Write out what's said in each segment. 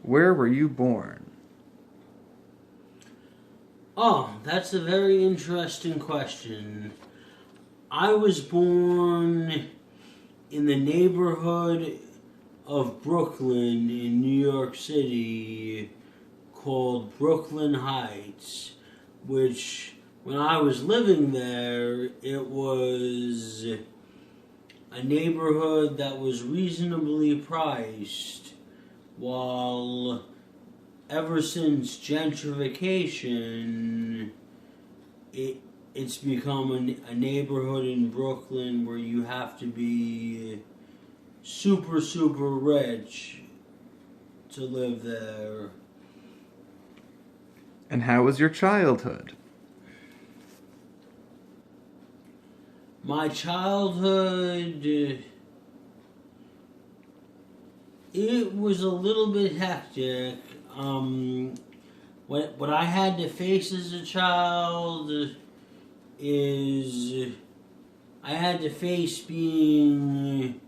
Where were you born? Oh, that's a very interesting question. I was born in the neighborhood of Brooklyn in New York City called Brooklyn Heights, which when I was living there, it was a neighborhood that was reasonably priced, while ever since gentrification, it's become a neighborhood in Brooklyn where you have to be super, super rich to live there. And how was your childhood? My childhood, it was a little bit hectic. What I had to face as a child is I had to face being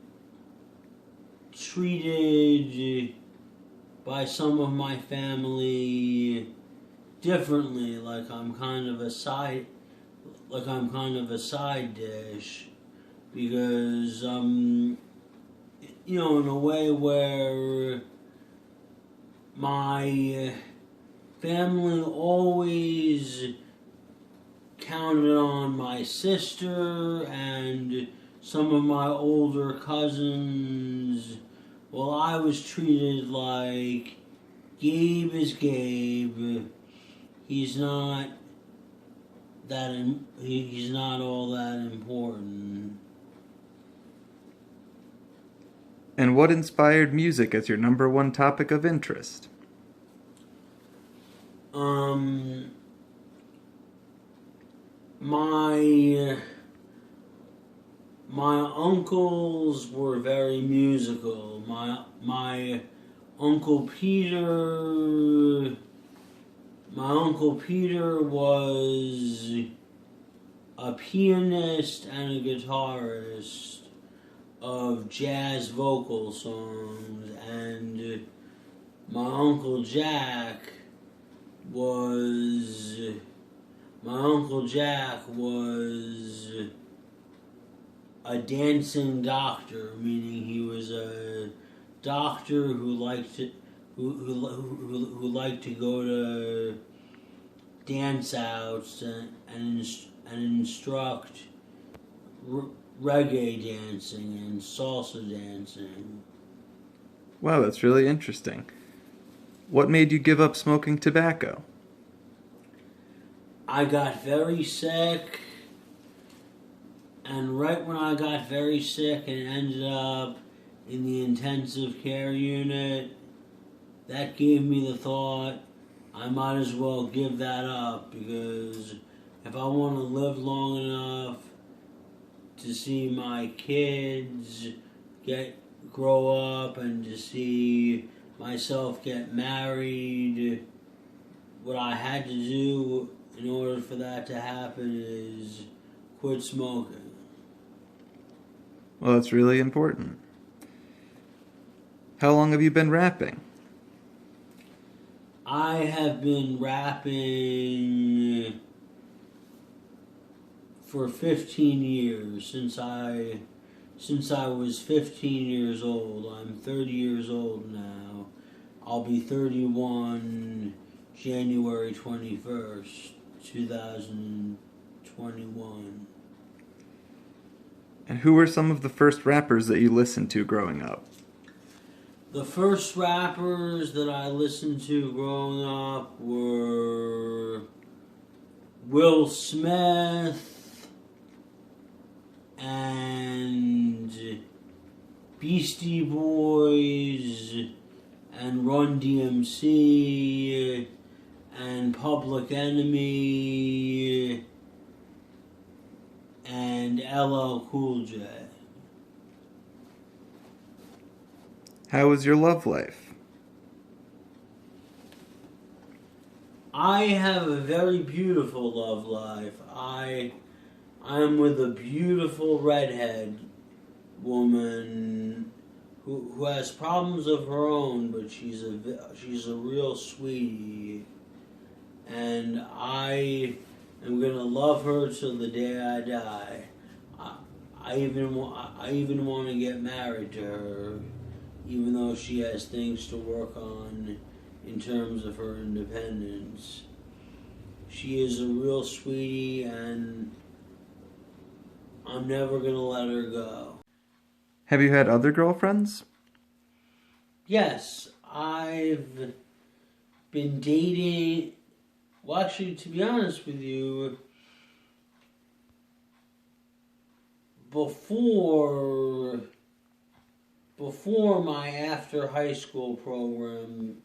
treated by some of my family differently, like I'm kind of a side dish, because in a way where my family always counted on my sister and some of my older cousins. Well, I was treated like Gabe is Gabe. He's not he's not all that important. And what inspired music as your number one topic of interest? My uncles were very musical. My uncle Peter was a pianist and a guitarist of jazz vocal songs, and my uncle Jack was a dancing doctor, meaning he was a doctor who liked to go to dance outs and instruct reggae dancing and salsa dancing. Wow, that's really interesting. What made you give up smoking tobacco? I got very sick, and right when I got very sick and ended up in the intensive care unit, that gave me the thought I might as well give that up, because if I want to live long enough to see my kids grow up and to see myself get married, what I had to do in order for that to happen is quit smoking. Well, that's really important. How long have you been rapping? I have been rapping for 15 years, since I was 15 years old. I'm 30 years old now. I'll be 31 January 21st, 2021. And who were some of the first rappers that you listened to growing up? The first rappers that I listened to growing up were Will Smith and Beastie Boys and Run DMC and Public Enemy and LL Cool J. How was your love life? I have a very beautiful love life. I'm with a beautiful redhead woman who has problems of her own, but she's a real sweetie, and I am gonna love her till the day I die. I even want to get married to her, even though she has things to work on in terms of her independence. She is a real sweetie, and I'm never gonna let her go. Have you had other girlfriends? Yes, I've been dating. Well, actually, to be honest with you, before my after high school program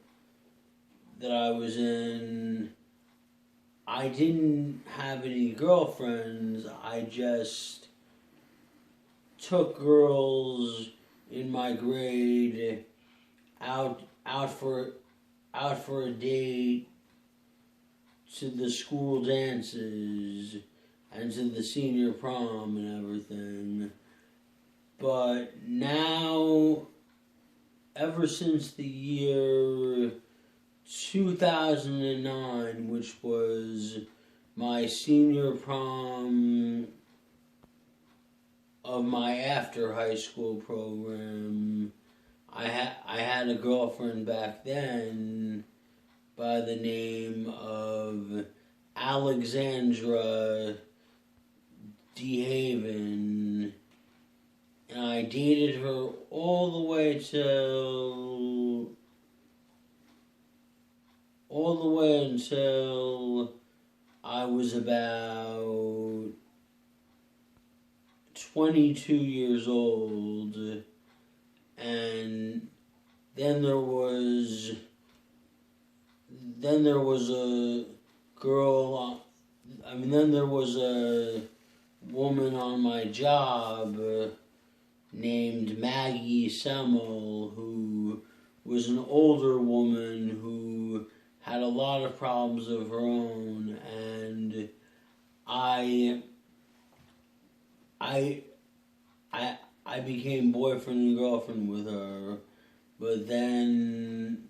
that I was in, I didn't have any girlfriends. I just took girls in my grade out for a date to the school dances and to the senior prom and everything. But now, ever since the year 2009, which was my senior prom of my after high school program, I had a girlfriend back then by the name of Alexandra DeHaven, and I dated her all the way until I was about 22 years old, and then there was a girl. Then there was a woman on my job named Maggie Semmel, who was an older woman who had a lot of problems of her own, and I became boyfriend and girlfriend with her, but then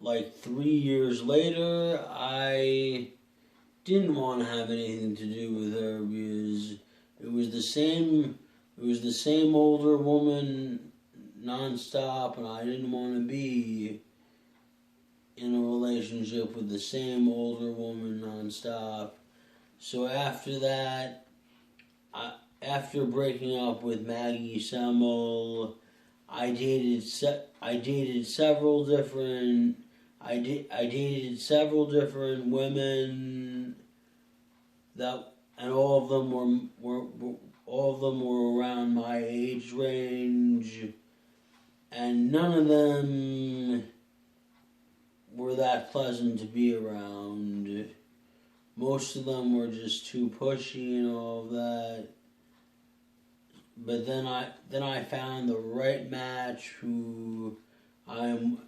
like 3 years later, I didn't want to have anything to do with her because it was the same older woman nonstop, and I didn't want to be in a relationship with the same older woman nonstop. So after that, after breaking up with Maggie Semmel, I dated several different women and all of them were around my age range, and none of them were that pleasant to be around. Most of them were just too pushy and all of that. But then I found the right match who I'm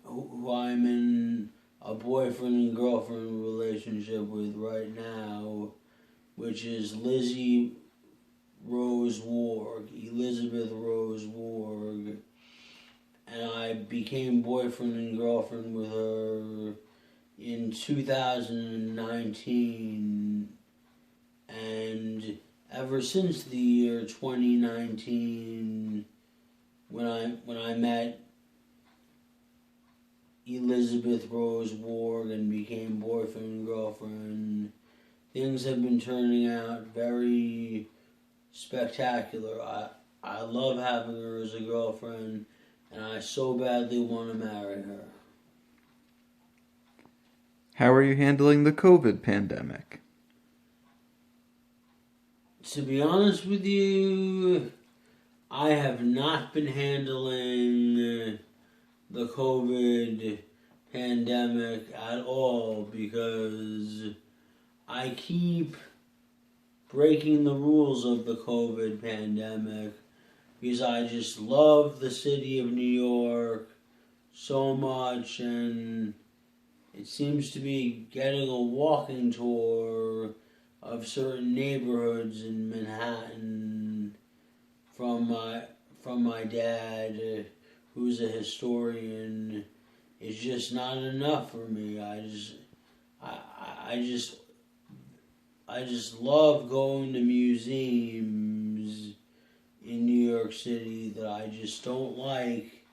in a boyfriend and girlfriend relationship with right now, which is Elizabeth Rose Warg, and I became boyfriend and girlfriend with her in 2019, and ever since the year 2019, when I met Elizabeth Rose Warg and became boyfriend and girlfriend, things have been turning out very spectacular. I love having her as a girlfriend, and I so badly want to marry her. How are you handling the COVID pandemic? To be honest with you, I have not been handling the COVID pandemic at all because I keep breaking the rules of the COVID pandemic because I just love the city of New York so much, and it seems to be getting a walking tour from certain neighborhoods in Manhattan from from my dad, who's a historian, is just not enough for me. I just love going to museums in New York City that I just don't like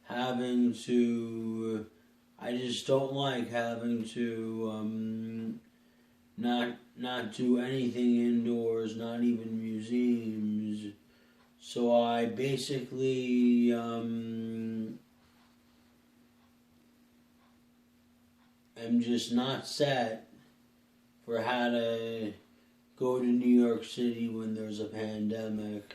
having to. I just don't like having to not do anything indoors, not even museums. So I basically am just not set for how to go to New York City when there's a pandemic.